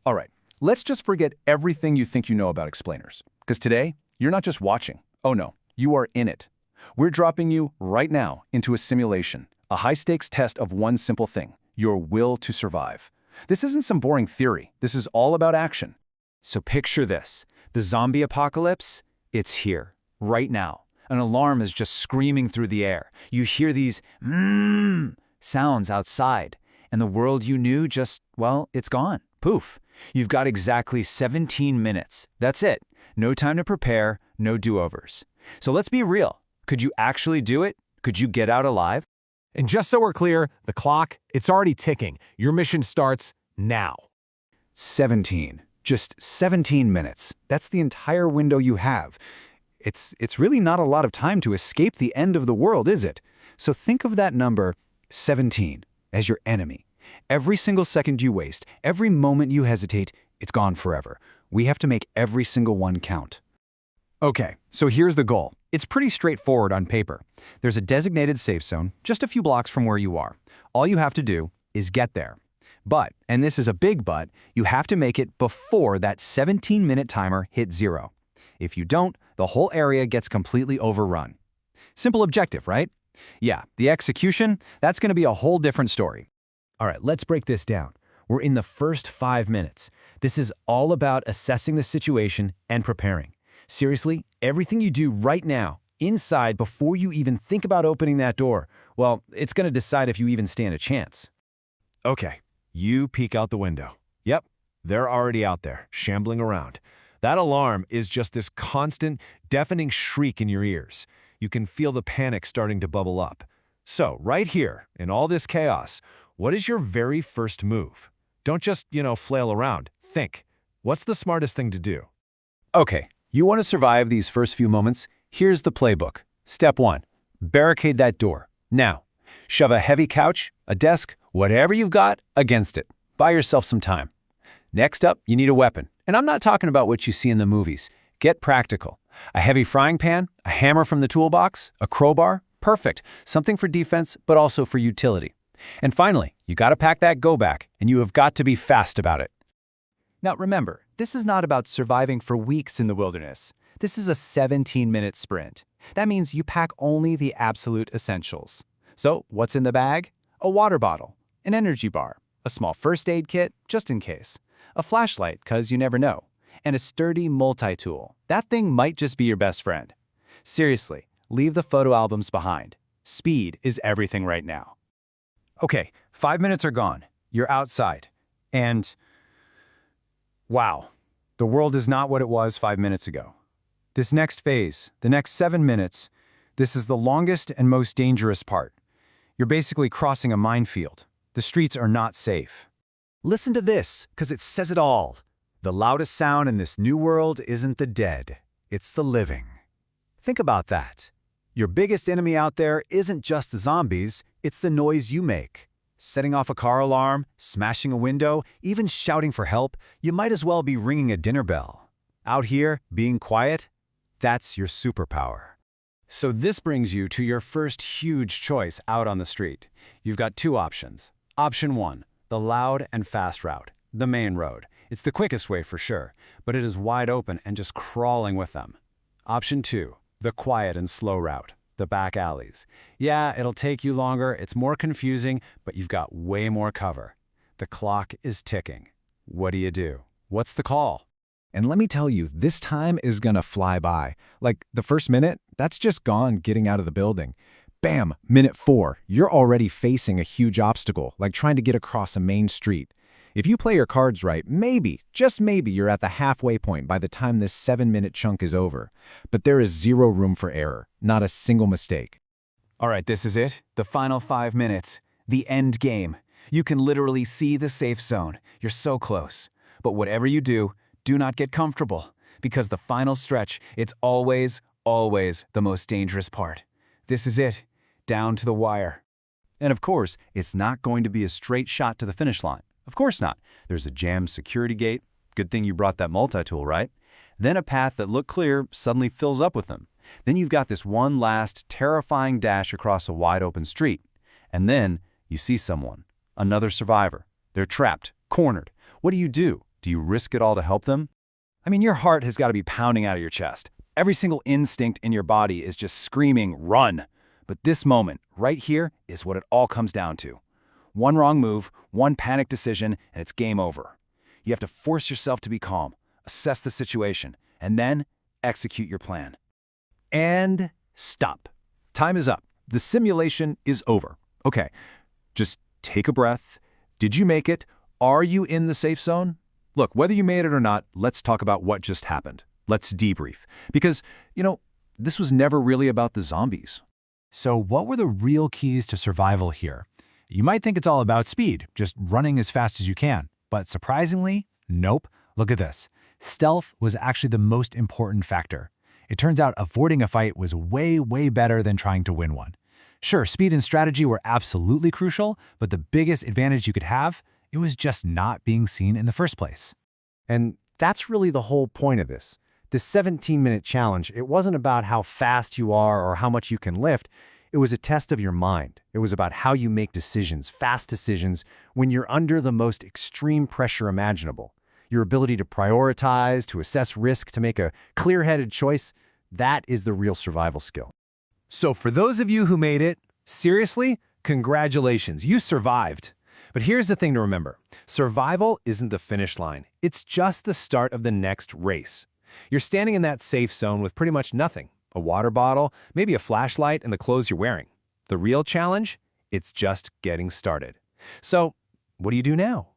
All right, let's just forget everything you think you know about explainers. Because today, you're not just watching. Oh no, you are in it. We're dropping you right now into a simulation, a high-stakes test of one simple thing, your will to survive. This isn't some boring theory. This is all about action. So picture this. The zombie apocalypse, it's here, right now. An alarm is just screaming through the air. You hear these sounds outside, and the world you knew just, well, it's gone. Poof. You've got exactly 17 minutes. That's it. No time to prepare, no do-overs. So let's be real. Could you actually do it? Could you get out alive? And just so we're clear, the clock, it's already ticking. Your mission starts now. 17. Just 17 minutes. That's the entire window you have. It's really not a lot of time to escape the end of the world, is it? So think of that number, 17, as your enemy. Every single second you waste, every moment you hesitate, it's gone forever. We have to make every single one count. Okay, so here's the goal. It's pretty straightforward on paper. There's a designated safe zone just a few blocks from where you are. All you have to do is get there. But, and this is a big but, you have to make it before that 17-minute timer hits 0. If you don't, the whole area gets completely overrun. Simple objective, right? Yeah, the execution, that's going to be a whole different story. All right, let's break this down. We're in the first 5 minutes. This is all about assessing the situation and preparing. Seriously, everything you do right now, inside, before you even think about opening that door, well, it's going to decide if you even stand a chance. Okay, you peek out the window. Yep, they're already out there, shambling around. That alarm is just this constant, deafening shriek in your ears. You can feel the panic starting to bubble up. So, right here, in all this chaos, what is your very first move? Don't just, flail around. Think. What's the smartest thing to do? Okay, you want to survive these first few moments? Here's the playbook. Step 1. Barricade that door. Now, shove a heavy couch, a desk, whatever you've got, against it. Buy yourself some time. Next up, you need a weapon. And I'm not talking about what you see in the movies. Get practical. A heavy frying pan, a hammer from the toolbox, a crowbar, perfect. Something for defense, but also for utility. And finally, you got to pack that go-back, and you have got to be fast about it. Now remember, this is not about surviving for weeks in the wilderness. This is a 17-minute sprint. That means you pack only the absolute essentials. So what's in the bag? A water bottle, an energy bar, a small first aid kit, just in case, a flashlight, because you never know, and a sturdy multi-tool. That thing might just be your best friend. Seriously, leave the photo albums behind. Speed is everything right now. Okay, 5 minutes are gone. You're outside. And wow, the world is not what it was 5 minutes ago. This next phase, the next 7 minutes, this is the longest and most dangerous part. You're basically crossing a minefield. The streets are not safe. Listen to this, because it says it all. The loudest sound in this new world isn't the dead, it's the living. Think about that. Your biggest enemy out there isn't just the zombies, it's the noise you make. Setting off a car alarm, smashing a window, even shouting for help, you might as well be ringing a dinner bell. Out here, being quiet, that's your superpower. So this brings you to your first huge choice out on the street. You've got 2 options. Option 1, the loud and fast route, the main road. It's the quickest way for sure, but it is wide open and just crawling with them. Option 2, the quiet and slow route, the back alleys. Yeah, it'll take you longer, it's more confusing, but you've got way more cover. The clock is ticking. What do? What's the call? And let me tell you, this time is gonna fly by. Like, the first minute, that's just gone getting out of the building. Bam, minute 4, you're already facing a huge obstacle, like trying to get across a main street. If you play your cards right, maybe, just maybe, you're at the halfway point by the time this 7-minute chunk is over. But there is 0 room for error, not a single mistake. All right, this is it. The final 5 minutes. The end game. You can literally see the safe zone. You're so close. But whatever you do, do not get comfortable. Because the final stretch, it's always, always the most dangerous part. This is it. Down to the wire. And of course, it's not going to be a straight shot to the finish line. Of course not. There's a jammed security gate. Good thing you brought that multi-tool, right? Then a path that looked clear suddenly fills up with them. Then you've got this one last terrifying dash across a wide open street. And then you see someone, another survivor. They're trapped, cornered. What do? Do you risk it all to help them? I mean, your heart has got to be pounding out of your chest. Every single instinct in your body is just screaming, run. But this moment, right here, is what it all comes down to. One wrong move, one panic decision, and it's game over. You have to force yourself to be calm, assess the situation, and then execute your plan. And stop. Time is up. The simulation is over. Okay, just take a breath. Did you make it? Are you in the safe zone? Look, whether you made it or not, let's talk about what just happened. Let's debrief. Because, this was never really about the zombies. So what were the real keys to survival here? You might think it's all about speed, just running as fast as you can. But surprisingly, nope. Look at this. Stealth was actually the most important factor. It turns out avoiding a fight was way, way better than trying to win one. Sure, speed and strategy were absolutely crucial, but the biggest advantage you could have, it was just not being seen in the first place. And that's really the whole point of this. This 17-minute challenge, it wasn't about how fast you are or how much you can lift. It was a test of your mind. It was about how you make decisions, fast decisions, when you're under the most extreme pressure imaginable. Your ability to prioritize, to assess risk, to make a clear-headed choice, that is the real survival skill. So for those of you who made it, seriously, congratulations, you survived. But here's the thing to remember. Survival isn't the finish line. It's just the start of the next race. You're standing in that safe zone with pretty much nothing. A water bottle, maybe a flashlight, and the clothes you're wearing. The real challenge? It's just getting started. So, what do you do now?